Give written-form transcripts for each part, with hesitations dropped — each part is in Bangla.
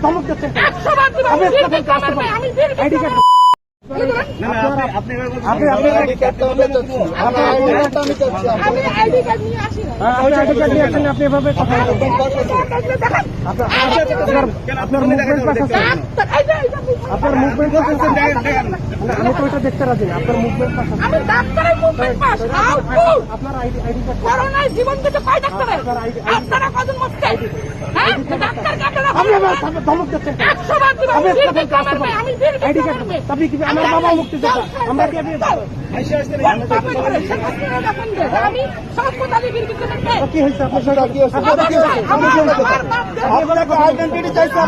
ধমক দিচ্ছেন। আইডি কার্ড আপনি এভাবে কথা আপনার মুভমেন্ট আমি তো ওইটা দেখতে রাজি না। আপনার মুভমেন্ট আপনার আইডি কার্ড জীবন থেকে কয় ডাক্তারের আপনারা কজন মরছে ধমক দিচ্ছেন। আইডি কার্ড আপনি কি আমার বাবা মুক্তিযোদ্ধা আমরা কি কি হয়েছে আপনার সাথে কি হয়েছে আইডেন্টিটি চাইছে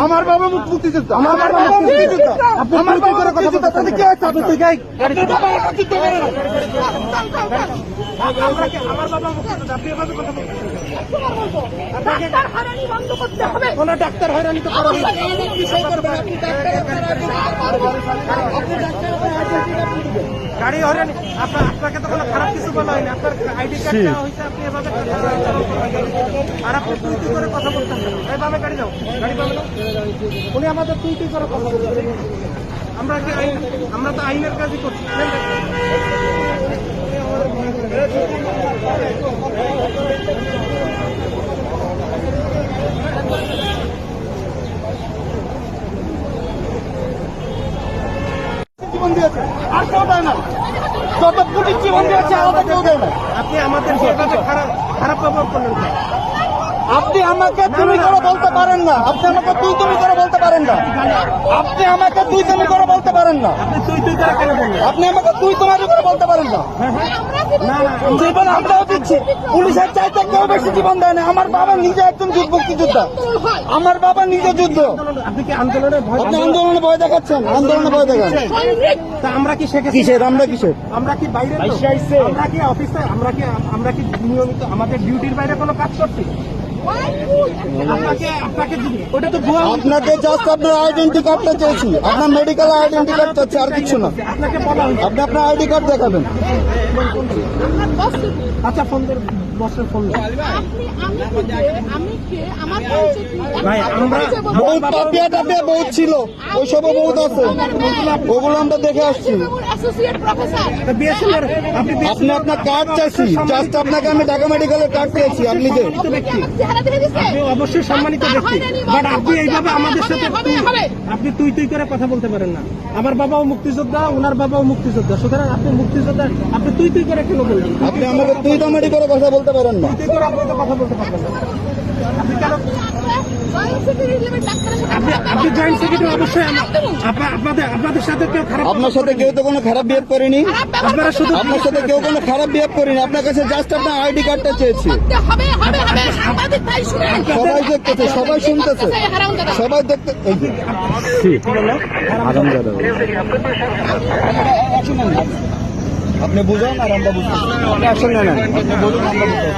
আমার বাবা মুক্তিযোদ্ধা আমার বাবা মুক্তিযোদ্ধা আমার বাবা করে কথা বলতে তাহলে কি হয়েছে আপনি গাই আমার বাবা মুক্তিযোদ্ধা আপনি এভাবে কথা বলতেছেন। কোন ডাক্তার হয়রানি তো করেন গাড়ি হয়রানি আপনাকে তো কোনো খারাপ কিছু বলা হয়নি। আপনার আইডি কার্ড দেওয়া হয়েছে আপনি এভাবে আর আপনি তুই তুই করে কথা বলতেন এইভাবে গাড়ি যাও গাড়ি পাবে না উনি আমাদের তুই তুই করে কথা বলতেন। আমরা তো আইনের কাজই করছি। জীবন দিয়েছে আর কেউ দেয় না, যত পুলিশ জীবন দিয়েছে আলাদা কেউ দেয় না। আপনি আমাদের খারাপ ব্যবহার করলেন। আপনি আমাকে তুমি করে বলতে পারেন না, আপনি আমাকে তুই তুমি করে বলতে পারেন না, আপনি আমাকে তুই তুমি করে বলতে পারেন না, আপনি আমাকে তুই তোমারই করে বলতে পারেন না। জীবন আমরাও দিচ্ছি, পুলিশের চাইতে কেউ বেশি জীবন দেয় না। আমার বাবা নিজে একজন মুক্তিযোদ্ধা, আমার বাবা নিজে যুদ্ধ। আপনি কি আন্দোলনে ভয় দেখাচ্ছেন? আন্দোলনে ভয় দেখান আমরা কি কিসের আমরা কিসের আমরা কি বাইরে আমরা কি অফিসে আমরা কি নিয়মিত আমাদের ডিউটির বাইরে কোনো কাজ করছি? আপনাকে জাস্ট আপনার আইডেন্টি কার্ডটা চেয়েছি, আপনার মেডিকেল আইডেন্টি কার্ড চাচ্ছি, আর কিছু না। আপনি আপনার আইডি কার্ড দেখাবেন। আচ্ছা ফোন করে বসের ফোন বহুত টাপিয়া টাপিয়া বহুত ছিল, ওইসবও বহুত আছে, ওগুলো আমরা দেখে আসছি। আপনি আপনার কার্ড চাইছি, জাস্ট আপনাকে আমি ঢাকা মেডিকেলের কার্ড চেয়েছি। আপনি যে আপনি অবশ্যই সম্মানিত ব্যক্তি, বাট আপনি এইভাবে আমাদের সাথে আপনি তুই তুই করে কথা বলতে পারেন না। আমার বাবাও মুক্তিযোদ্ধা, ওনার বাবাও মুক্তিযোদ্ধা, সুতরাং আপনি মুক্তিযোদ্ধা আপনি তুই তুই করে কেন বলবেন? আপনি আমাকে তুই তামারি করে কথা বলতে পারেন না, তুই করে আপনি তো কথা বলতে পারবেন না। আপনি কেন আপনি জয়েন্ট সেক্রেটারি, অবশ্যই আপনাদের সাথে কেউ খারাপ, আপনার সাথে কেউ তো কোনো খারাপ বিহেভ করেনি, আপনারা শুধু আপনার সাথে কেউ কোনো খারাপ বিহেভ করেনি। আপনার কাছে জাস্ট আপনার আইডি কার্ডটা চেয়েছি। সবাই দেখতেছে, সবাই শুনতেছে, সবাই দেখতে আপনি বুঝান আর আমরা বুঝতে আপনি আসেন না, আপনি বলুন আমরা বুঝতে।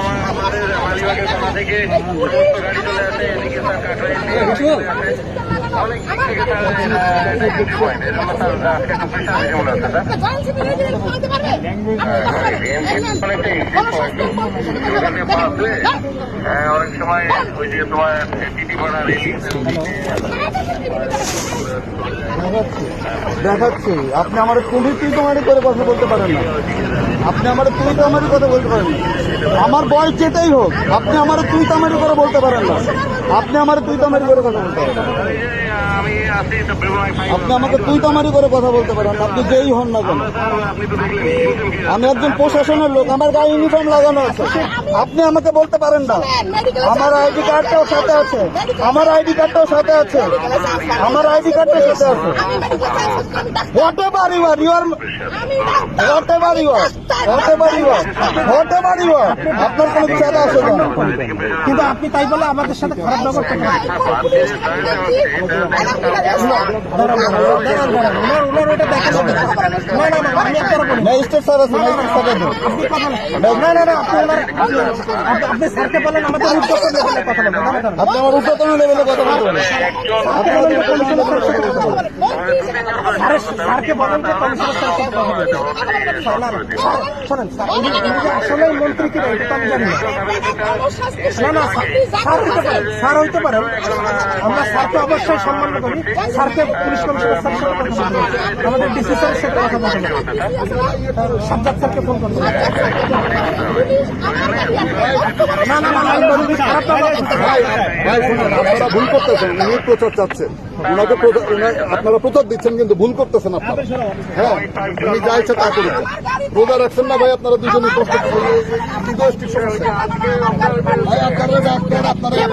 অনেক সময় ওই যে তোমার টিটি ভাড়া দেখাচ্ছি। আপনি আমার তুই তোমারই করে কথা বলতে পারেন না, আপনি আমার তুই তোমারই কথা বলতে পারেন না। আমার বয়স যেটাই হোক, আপনি আমার তুই তামারি করে বলতে পারেন না, আপনি আমার তুই তামারি করে কথা বলতে পারেন না, আপনি আমাকে তুই তামারি করে কথা বলতে পারেন না, আপনি যেই হন না কেন। আমি একজন প্রশাসনের লোক, আমার গায়ে ইউনিফর্ম লাগানো আছে, আপনি আমাকে বলতে পারেন না। আমার আইডি কার্ডটাও সাথে আছে, আমার আইডি কার্ডটাও সাথে আছে, আমার আইডি কার্ডটাও সাথে আছে। Whatever you are, whatever you are, আপনার কোনো বিচার আসে না, কিন্তু আপনি তাই বলে আমাদের সাথে খারাপ ব্যবহার করতে পারেন। ম্যাজিস্ট্রেট স্যার আছে, আপনি স্যারকে বলেন আমাদের উদ্যোতন লেভেলে কথা বলবেন, আপনি আমার উদ্যোতন লেভেলে কথা বলবেন, স্যারকে বলেন যে শোনেন আসলে মন্ত্রী কিনা এটা তো আমি জানি না। না না স্যার হইতে পারেন, আমরা স্যারকে অবশ্যই সম্মান করি। স্যারকে পুলিশ কমিশনার স্যারের সাথে কথা বলবো, আমাদের ডিসি স্যারের সাথে কথা বলবো, সাজ্জাদ স্যারকে ফোন করবো। না না না না, আমি বলি খারাপ ব্যবহার করতে ভাই ভাই শুনুন, আপনারা ভুল করতেছেন, উনি প্রচার চাচ্ছেন, ওনাকে আপনারা প্রচার দিচ্ছেন কিন্তু ভুল করতেছেন আপনারা। হ্যাঁ, উনি যা ইচ্ছা তা করুন, রোজা রাখছেন না ভাই, আপনারা দুজনে কষ্ট সমস্যা ভাই, আপনারা ডাক্তার, আপনারা